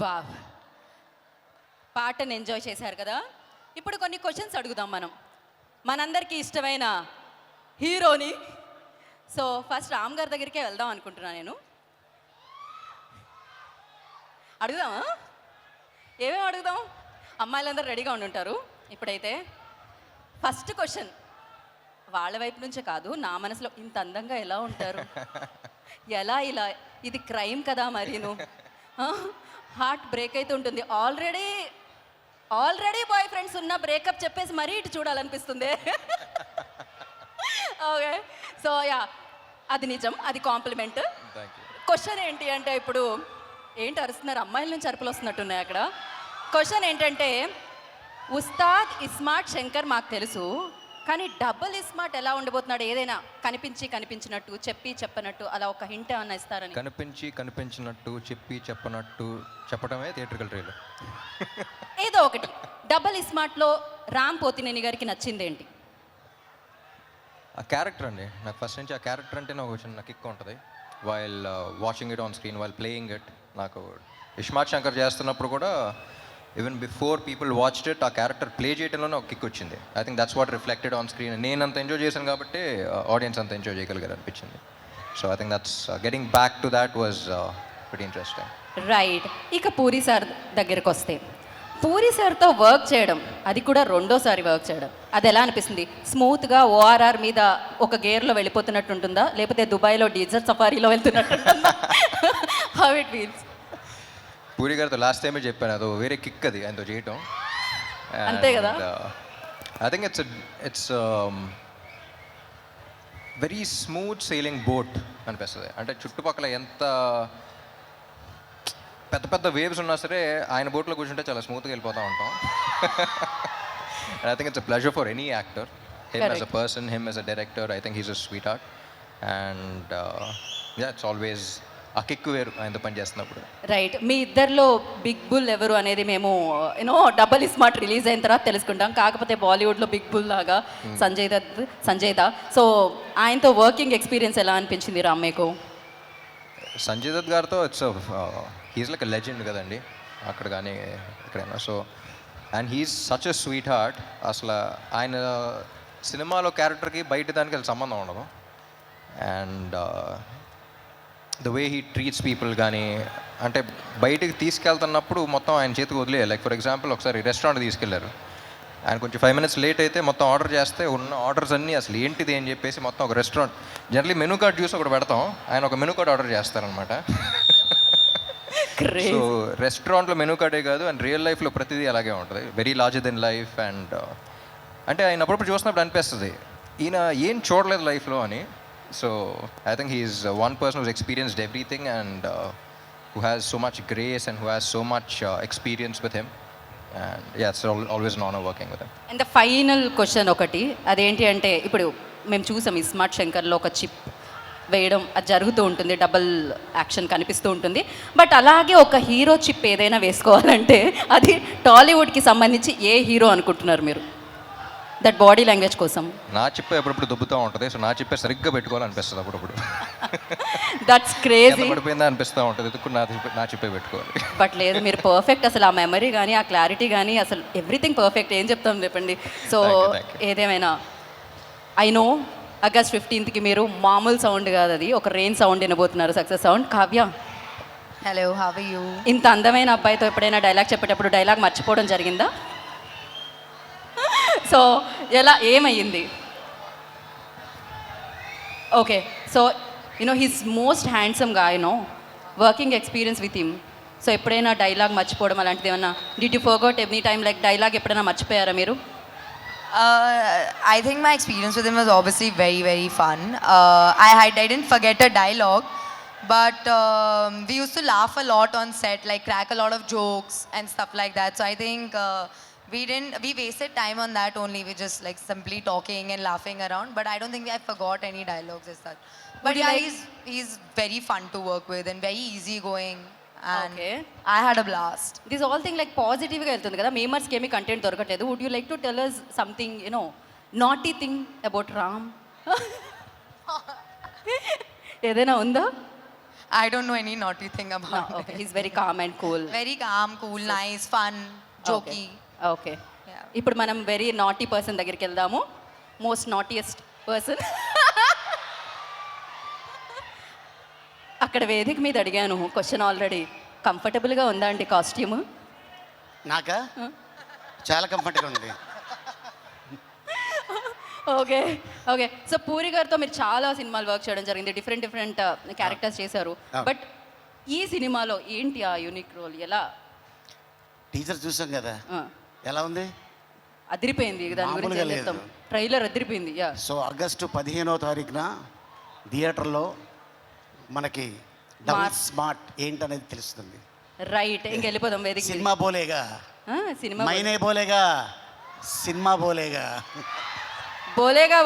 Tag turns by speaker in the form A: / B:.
A: Wow! పాటను enjoy చేశారు కదా! ఇప్పుడు కొన్ని క్వెషన్స్ అడుగుదాం మనం. మనందరికీ ఇష్టమైన హీరోని. సో, ఫస్ట్ రామ్ గారి దగ్గరికే వెళ్దాం అనుకుంటున్నా నేను. అడుగుదామా? ఏమేమి అడుగుదాం? అమ్మాయిలందరూ రెడీగా ఉండుంటారు. ఇప్పుడైతే ఫస్ట్ క్వెషన్ వాళ్ళ వైపు నుంచే కాదు, నా మనసులో ఇంత అందంగా ఎలా ఉంటారు? ఎలా ఇలా? ఇది క్రైమ్ కదా మరీను. హార్ట్ బ్రేక్ అయితే ఉంటుంది. ఆల్రెడీ బాయ్ ఫ్రెండ్స్ ఉన్న బ్రేకప్ చెప్పేసి మరీ ఇటు చూడాలనిపిస్తుంది. ఓకే, సో యా, అది నిజం, అది కాంప్లిమెంట్. క్వశ్చన్ ఏంటి అంటే, ఇప్పుడు ఏంటి అరుస్తున్నారు? అమ్మాయిల నుంచి అరుపులు వస్తున్నట్టున్నాయి అక్కడ. క్వశ్చన్ ఏంటంటే, ఉస్తాద్ ఇస్మార్ట్ శంకర్ మాకు తెలుసు, కానీ డబుల్ ఇస్మార్ట్ ఎలా ఉండబోతున్నాడు? ఏదైనా కనిపించినట్టు, చెప్పనట్టు అలా ఒక హింట్ ఏమన్నా ఇస్తారని.
B: కనిపించినట్టు, చెప్పనట్టు చెప్పడమే థియేట్రికల్ ట్రైలర్.
A: ఏదో ఒకటి. డబుల్ ఇస్మార్ట్లో రామ్ పోతినేని గారికి నచ్చింది ఏంటి?
B: ఆ క్యారెక్టర్ అండి, నాకు ఫస్ట్ నుంచి ఆ క్యారెక్టర్ అంటే నాకు చిన్న కిక్ ఉంటుంది. While watching it on screen, while playing it. నాకు ఇస్మార్ట్ శంకర్ చేస్తున్నప్పుడు కూడా even before people watched it, ఆ క్యారెక్టర్ ప్లే చేయడంలోనే ఒక కిక్ వచ్చింది. I think that's what reflected on screen. నేను అంత ఎంజాయ్ చేశాను కాబట్టి ఆడియన్స్ అంత ఎంజాయ్ చేయగలిగారు అనిపించింది. So I think that's getting back to that was very interesting.
A: Right. ఇక పూరి సార్ దగ్గరకు వస్తే, పూరి సార్తో వర్క్ చేయడం, అది కూడా రెండోసారి వర్క్ చేయడం, అది ఎలా అనిపిస్తుంది? స్మూత్గా ఓఆర్ఆర్ మీద ఒక గేర్లో వెళ్ళిపోతున్నట్టు ఉంటుందా, లేకపోతే దుబాయ్లో డీజర్ సఫారీలో వెళ్తున్నట్టు ఉంటుందా? How it feels?
B: పూరి గారితో లాస్ట్ టైమే చెప్పాను, అది వేరే కిక్ అది ఆయనతో చేయటం.
A: అంతే కదా?
B: I think it's very smooth sailing boat అనిపిస్తుంది. అంటే చుట్టుపక్కల ఎంత పెద్ద పెద్ద వేవ్స్ ఉన్నా సరే ఆయన బోట్లో కూర్చుంటే చాలా స్మూత్గా వెళ్ళిపోతూ ఉంటాం. And I think it's a pleasure for any actor, him as a person, him as a director. I think he's a sweet heart and yeah, it's always ఆ కిక్ వేరు ఆయనతో పని చేస్తున్నప్పుడు.
A: రైట్. మీ ఇద్దరిలో బిగ్ బుల్ ఎవరు అనేది మేము double iSmart release అయిన తర్వాత తెలుసుకుంటాం. కాకపోతే బాలీవుడ్లో బిగ్ బుల్ లాగా సంజయ్ దత్. సో ఆయనతో వర్కింగ్ ఎక్స్పీరియన్స్ ఎలా అనిపించింది రామ్ మీకు?
B: సంజయ్ దత్ గారితో it's he's like a legend కదండి, అక్కడ కానీ ఎక్కడైనా. So and he's such a sweet heart. అసలు ఆయన సినిమాలో క్యారెక్టర్కి బయట దానికి అసలు సంబంధం ఉండదు. And the way he treats people కానీ, అంటే బయటికి తీసుకెళ్తున్నప్పుడు మొత్తం ఆయన చేతికి వదిలేయాలి. లైక్ ఫర్ ఎగ్జాంపుల్ ఒకసారి రెస్టారెంట్ తీసుకెళ్లారు, ఆయన కొంచెం 5 minutes లేట్ అయితే మొత్తం ఆర్డర్ చేస్తే ఉన్న ఆర్డర్స్ అన్నీ అసలు ఏంటిది అని చెప్పేసి మొత్తం ఒక రెస్టారెంట్ జనరలీ మెనూ కార్డ్ చూసి ఒకటి పెడతాం, ఆయన ఒక మెనూ కార్డ్ ఆర్డర్ చేస్తారనమాట. సో రెస్టారెంట్లో మెనూ కార్డే కాదు, అండ్ రియల్ లైఫ్లో ప్రతిదీ అలాగే ఉంటుంది, very larger than life. And అంటే ఆయన అప్పుడప్పుడు చూసినప్పుడు అనిపిస్తుంది ఈయన ఏం చూడలేదు లైఫ్లో అని. So I think he's one person who's experienced everything and who has so much grace and who has so much experience with him. And yeah, it's always an honor working with him.
A: And the final question ఒకటి, అదేంటి అంటే, ఇప్పుడు మేము చూసాం ఇస్మార్ట్ శంకర్లో ఒక chip వేయడం అది జరుగుతూ ఉంటుంది, డబుల్ యాక్షన్ కనిపిస్తూ ఉంటుంది. బట్ అలాగే ఒక హీరో చిప్ ఏదైనా వేసుకోవాలంటే అది టాలీవుడ్కి సంబంధించి ఏ హీరో అనుకుంటున్నారు మీరు, దట్ బాడీ లాంగ్వేజ్ కోసం?
B: నా చిప్ప ఎప్పుడప్పుడు దుబ్బుతూ ఉంటుంది, సో నా చిప్పే సరిగ్గా పెట్టుకోవాలనిపిస్తుంది అప్పుడప్పుడు.
A: That's crazy.
B: పడిపోయిందా అనిపిస్తూ ఉంటుంది, ఎందుకు నా చిప్పే పెట్టుకోవాలి.
A: బట్ లేదు, మీరు పర్ఫెక్ట్. అసలు ఆ మెమరీ కానీ, ఆ క్లారిటీ కానీ, అసలు ఎవ్రీథింగ్ పర్ఫెక్ట్. ఏం చెప్తాం చెప్పండి. సో ఏదేమైనా ఐ నో August 15th మీరు మామూలు సౌండ్ కాదు, అది ఒక రెయిన్ సౌండ్ వినబోతున్నారు, success sound. Kavya,
C: hello, how are you?
A: ఇంత అందమైన అబ్బాయితో ఎప్పుడైనా డైలాగ్ చెప్పేటప్పుడు డైలాగ్ మర్చిపోవడం జరిగిందా? సో ఎలా, ఏమయ్యింది? ఓకే, సో హీస్ మోస్ట్ హ్యాండ్సమ్గా, working experience with him. So ఎప్పుడైనా డైలాగ్ మర్చిపోవడం అలాంటిది ఏమన్నా, did you forgot any time like dialogue ఎప్పుడైనా మర్చిపోయారా మీరు?
C: I think my experience with him was obviously very, very fun. I didn't forget a dialogue, but we used to laugh a lot on set, like crack a lot of jokes and stuff like that. So I think we wasted time on that only. We just like simply talking and laughing around. But I don't think I forgot any dialogues as such. But yeah, he's very fun to work with and very easygoing. And
A: Okay.
C: I had a blast.
A: This all thing like పాజిటివ్గా వెళ్తుంది కదా, మేమర్స్కి ఏమీ content దొరకట్లేదు. Would you like to tell us something naughty thing about Ram? ఏదైనా ఉందా?
C: I don't know any naughty thing about
A: okay
C: him.
A: He's very calm and cool.
C: Very calm, cool, nice, fun, jokey.
A: Okay
C: Yeah.
A: ఇప్పుడు మనం very naughty person దగ్గరికి వెళ్దాము. Most naughtiest person. అక్కడ వేదిక మీద అడిగాను క్వశ్చన్ ఆల్రెడీ. కంఫర్టబుల్గా ఉందా అండి కాస్ట్యూమ్?
D: నాకా చాలా కంఫర్ట్గా ఉంది.
A: Okay okay. సో పూరి గారితో మీరు చాలా సినిమాలు వర్క్ చేయడం జరిగింది, డిఫరెంట్ క్యారెక్టర్స్ చేశారు. బట్ ఈ సినిమాలో ఏంటి ఆ యూనిక్ రోల్? ఎలా?
D: టీచర్ చూసాం కదా, ఎలా ఉంది?
A: అదిరిపోయింది. దాని గురించి
D: మామూలుగా
A: ఏం చెప్తాం?
D: లేదు.
A: ట్రైలర్ అదిరిపోయింది. యా.
D: సో ఆగస్టు 15వ తారీఖున థియేటర్లో మనకి డబుల్ స్మార్ట్ ఏంటనేది తెలుస్తుంది.
A: రైట్, ఇంకెళ్ళిపోదాం వేదిక.
D: సినిమా బోలేగా,
A: సినిమా
D: మైనే బోలేగా, సినిమా బోలేగా.
A: బోలేగా.